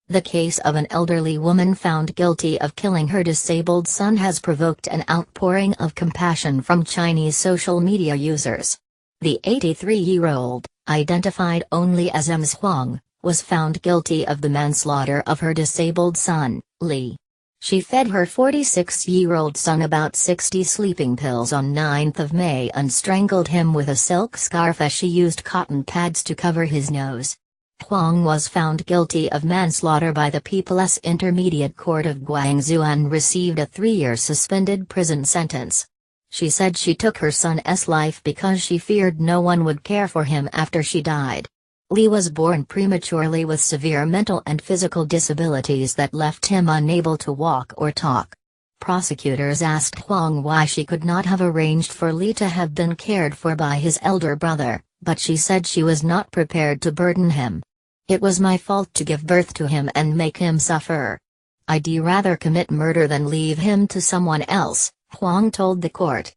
The case of an elderly woman found guilty of killing her disabled son has provoked an outpouring of compassion from Chinese social media users. The 83-year-old, identified only as Ms. Huang, was found guilty of the manslaughter of her disabled son, Li. She fed her 46-year-old son about 60 sleeping pills on 9th of May and strangled him with a silk scarf as she used cotton pads to cover his nose. Huang was found guilty of manslaughter by the People's Intermediate Court of Guangzhou and received a 3-year suspended prison sentence. She said she took her son's life because she feared no one would care for him after she died. Li was born prematurely with severe mental and physical disabilities that left him unable to walk or talk. Prosecutors asked Huang why she could not have arranged for Li to have been cared for by his elder brother, but she said she was not prepared to burden him. "It was my fault to give birth to him and make him suffer. I'd rather commit murder than leave him to someone else," Huang told the court.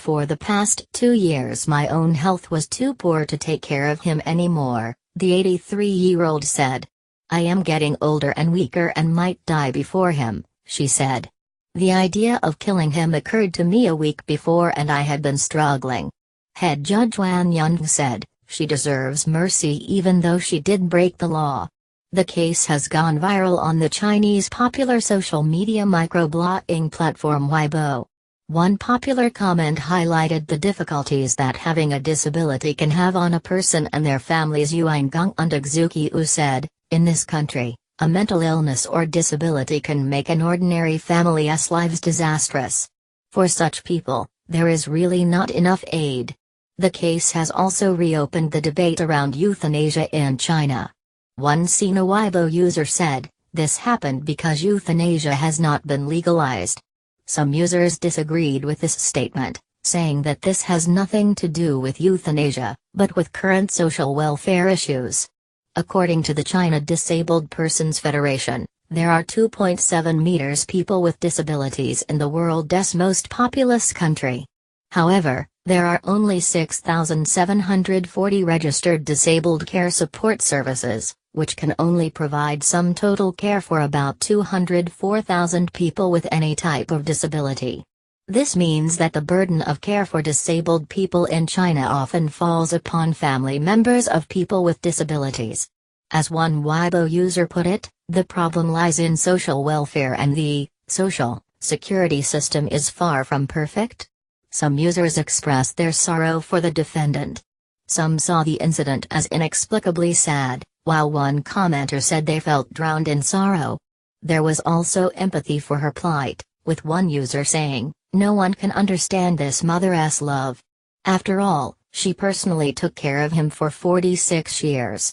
"For the past 2 years my own health was too poor to take care of him anymore," the 83-year-old said. "I am getting older and weaker and might die before him," she said. "The idea of killing him occurred to me a week before and I had been struggling." Head Judge Wan Yun said, "She deserves mercy even though she did break the law." The case has gone viral on the Chinese popular social media microblogging platform Weibo. One popular comment highlighted the difficulties that having a disability can have on a person and their families. Yuan Gong and Exuki said, "In this country, a mental illness or disability can make an ordinary family's lives disastrous. For such people, there is really not enough aid." The case has also reopened the debate around euthanasia in China. One Sina Weibo user said, "This happened because euthanasia has not been legalized." Some users disagreed with this statement, saying that this has nothing to do with euthanasia, but with current social welfare issues. According to the China Disabled Persons Federation, there are 2.7 million people with disabilities in the world's most populous country. However, there are only 6,740 registered disabled care support services, which can only provide some total care for about 204,000 people with any type of disability. This means that the burden of care for disabled people in China often falls upon family members of people with disabilities. As one Weibo user put it, "The problem lies in social welfare and the social security system is far from perfect." Some users expressed their sorrow for the defendant. Some saw the incident as inexplicably sad, while one commenter said they felt drowned in sorrow. There was also empathy for her plight, with one user saying, "No one can understand this mother's love. After all, she personally took care of him for 46 years."